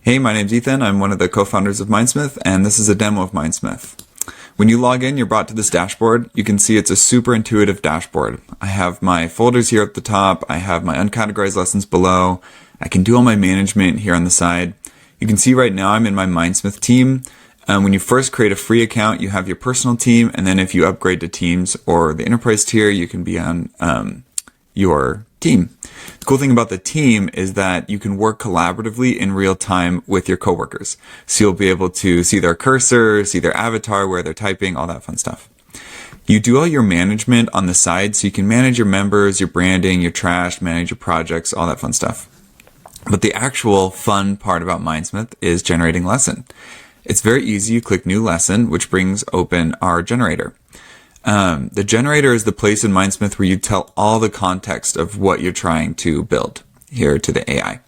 Hey, my name's Ethan. I'm one of the co-founders of Mindsmith, and this is a demo of Mindsmith. When you log in, you're brought to this dashboard. You can see it's a super intuitive dashboard. I have my folders here at the top. I have my uncategorized lessons below. I can do all my management here on the side. You can see right now I'm in my Mindsmith team. When you first create a free account, you have your personal team, and then if you upgrade to teams or the enterprise tier, you can be on your team. The cool thing about the team is that you can work collaboratively in real time with your coworkers. So you'll be able to see their cursor, see their avatar, where they're typing, all that fun stuff. You do all your management on the side, so you can manage your members, your branding, your trash, manage your projects, all that fun stuff. But the actual fun part about Mindsmith is generating lesson. It's very easy. You click new lesson, which brings open our generator. The generator is the place in Mindsmith where you tell all the context of what you're trying to build here to the AI.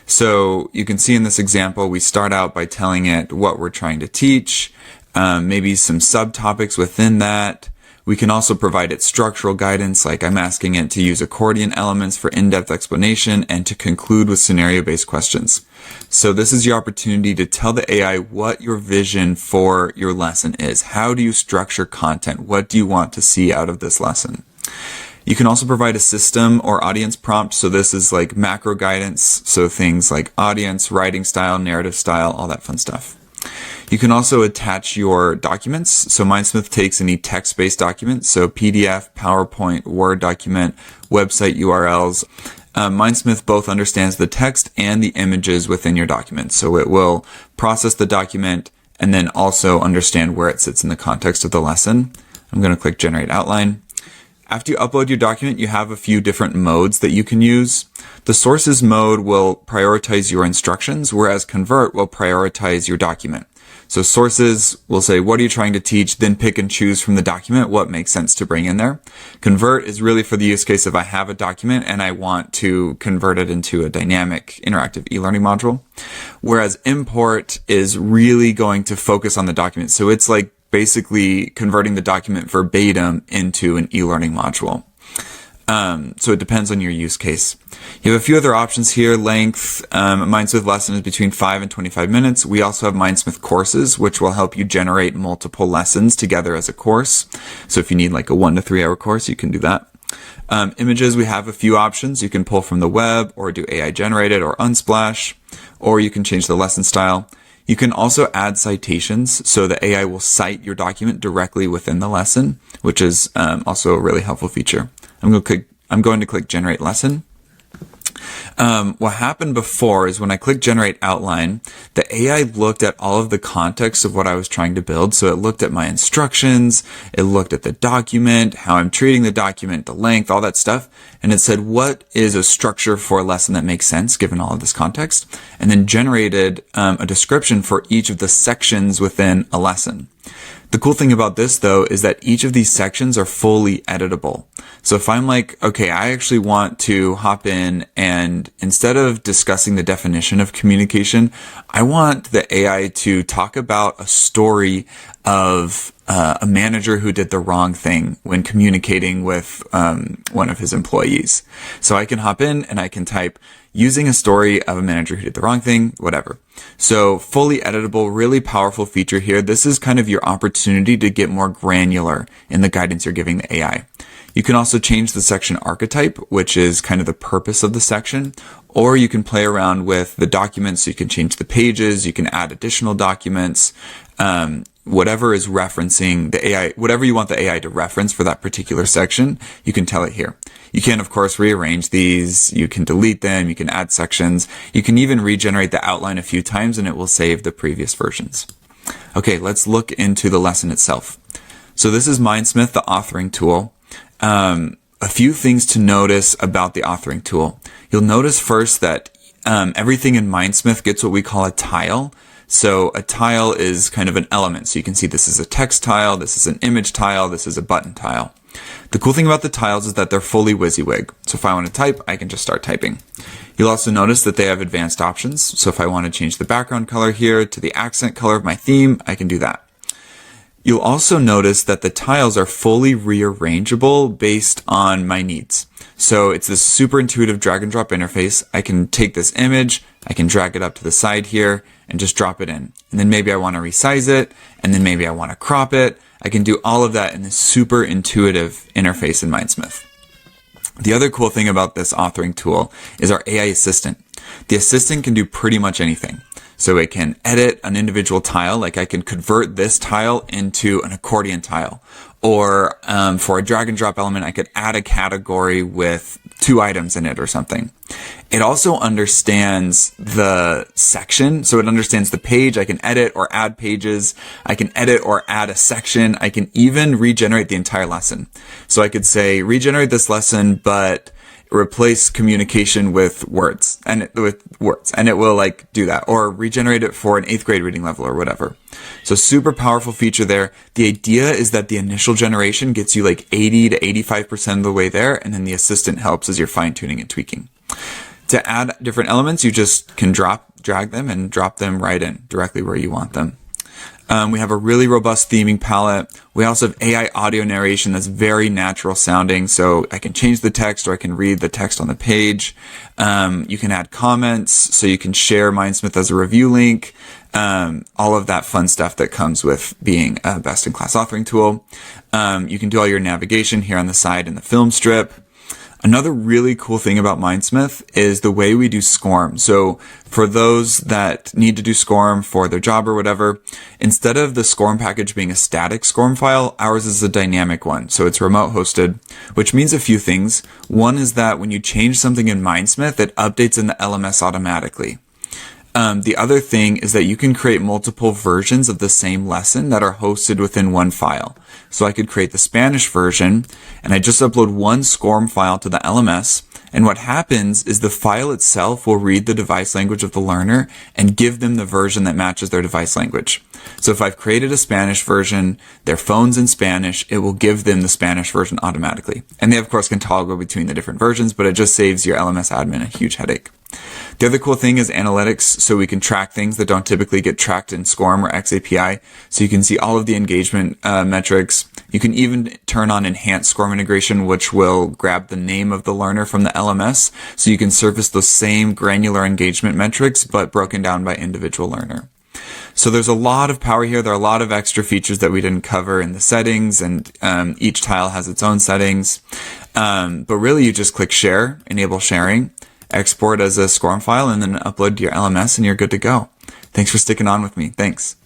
So you can see in this example, we start out by telling it what we're trying to teach, maybe some subtopics within that. We can also provide it structural guidance, like I'm asking it to use accordion elements for in-depth explanation and to conclude with scenario-based questions. So this is your opportunity to tell the AI what your vision for your lesson is. How do you structure content? What do you want to see out of this lesson? You can also provide a system or audience prompt. So this is like macro guidance. So things like audience, writing style, narrative style, all that fun stuff. You can also attach your documents. So Mindsmith takes any text-based document, so PDF, PowerPoint, Word document, website URLs. Mindsmith both understands the text and the images within your document. So it will process the document and then also understand where it sits in the context of the lesson. I'm going to click Generate Outline. After you upload your document, you have a few different modes that you can use. The sources mode will prioritize your instructions, whereas convert will prioritize your document. So sources will say, what are you trying to teach? Then pick and choose from the document what makes sense to bring in there. Convert is really for the use case of I have a document and I want to convert it into a dynamic interactive e-learning module. Whereas import is really going to focus on the document. So it's like basically converting the document verbatim into an e-learning module. So it depends on your use case. You have a few other options here. Length, Mindsmith lesson is between 5 and 25 minutes. We also have Mindsmith courses, which will help you generate multiple lessons together as a course. So if you need like a 1 to 3 hour course, you can do that. Images, we have a few options. You can pull from the web or do AI generated or Unsplash, or you can change the lesson style. You can also add citations, so the AI will cite your document directly within the lesson, which is also a really helpful feature. I'm going to click Generate Lesson. What happened before is when I clicked Generate Outline, the AI looked at all of the context of what I was trying to build. So it looked at my instructions, it looked at the document, how I'm treating the document, the length, all that stuff. And it said, what is a structure for a lesson that makes sense given all of this context? And then generated a description for each of the sections within a lesson. The cool thing about this, though, is that each of these sections are fully editable. So if I'm like, okay, I actually want to hop in and instead of discussing the definition of communication, I want the AI to talk about a story of a manager who did the wrong thing when communicating with one of his employees. So I can hop in and I can type using a story of a manager who did the wrong thing, whatever. So fully editable, really powerful feature here. This is kind of your opportunity to get more granular in the guidance you're giving the AI. You can also change the section archetype, which is kind of the purpose of the section, or you can play around with the documents. So you can change the pages, you can add additional documents, whatever is referencing the AI, whatever you want the AI to reference for that particular section, you can tell it here. You can, of course, rearrange these. You can delete them. You can add sections. You can even regenerate the outline a few times and it will save the previous versions. Okay, let's look into the lesson itself. So this is Mindsmith, the authoring tool. A few things to notice about the authoring tool. You'll notice first that everything in Mindsmith gets what we call a tile. So a tile is kind of an element. So you can see this is a text tile, this is an image tile, this is a button tile. The cool thing about the tiles is that they're fully WYSIWYG. So if I want to type, I can just start typing. You'll also notice that they have advanced options. So if I want to change the background color here to the accent color of my theme, I can do that. You'll also notice that the tiles are fully rearrangeable based on my needs. So it's this super intuitive drag and drop interface. I can take this image, I can drag it up to the side here and just drop it in. And then maybe I want to resize it, and then maybe I want to crop it. I can do all of that in this super intuitive interface in Mindsmith. The other cool thing about this authoring tool is our AI assistant. The assistant can do pretty much anything. So it can edit an individual tile, like I can convert this tile into an accordion tile. Or for a drag and drop element, I could add a category with 2 items in it or something. It also understands the section. So it understands the page. I can edit or add pages. I can edit or add a section. I can even regenerate the entire lesson. So I could say, regenerate this lesson, but replace communication with words, and it will like do that, or regenerate it for an 8th grade reading level or whatever. So super powerful feature there. The idea is that the initial generation gets you like 80 to 85% of the way there, and then the assistant helps as you're fine tuning and tweaking. To add different elements, you just can drag them and drop them right in directly where you want them. We have a really robust theming palette. We also have AI audio narration that's very natural sounding. So I can change the text, or I can read the text on the page. You can add comments, so you can share Mindsmith as a review link. All of that fun stuff that comes with being a best-in-class authoring tool. You can do all your navigation here on the side in the film strip. Another really cool thing about Mindsmith is the way we do SCORM. So for those that need to do SCORM for their job or whatever, instead of the SCORM package being a static SCORM file, ours is a dynamic one. So it's remote hosted, which means a few things. One is that when you change something in Mindsmith, it updates in the LMS automatically. The other thing is that you can create multiple versions of the same lesson that are hosted within one file. So I could create the Spanish version, and I just upload one SCORM file to the LMS. And what happens is the file itself will read the device language of the learner and give them the version that matches their device language. So if I've created a Spanish version, their phone's in Spanish, it will give them the Spanish version automatically. And they, of course, can toggle between the different versions, but it just saves your LMS admin a huge headache. The other cool thing is analytics, so we can track things that don't typically get tracked in SCORM or XAPI. So you can see all of the engagement metrics. You can even turn on enhanced SCORM integration, which will grab the name of the learner from the LMS, so you can surface those same granular engagement metrics, but broken down by individual learner. So there's a lot of power here. There are a lot of extra features that we didn't cover in the settings, and each tile has its own settings. But really, you just click share, enable sharing, export as a SCORM file, and then upload to your LMS, and you're good to go. Thanks for sticking on with me. Thanks.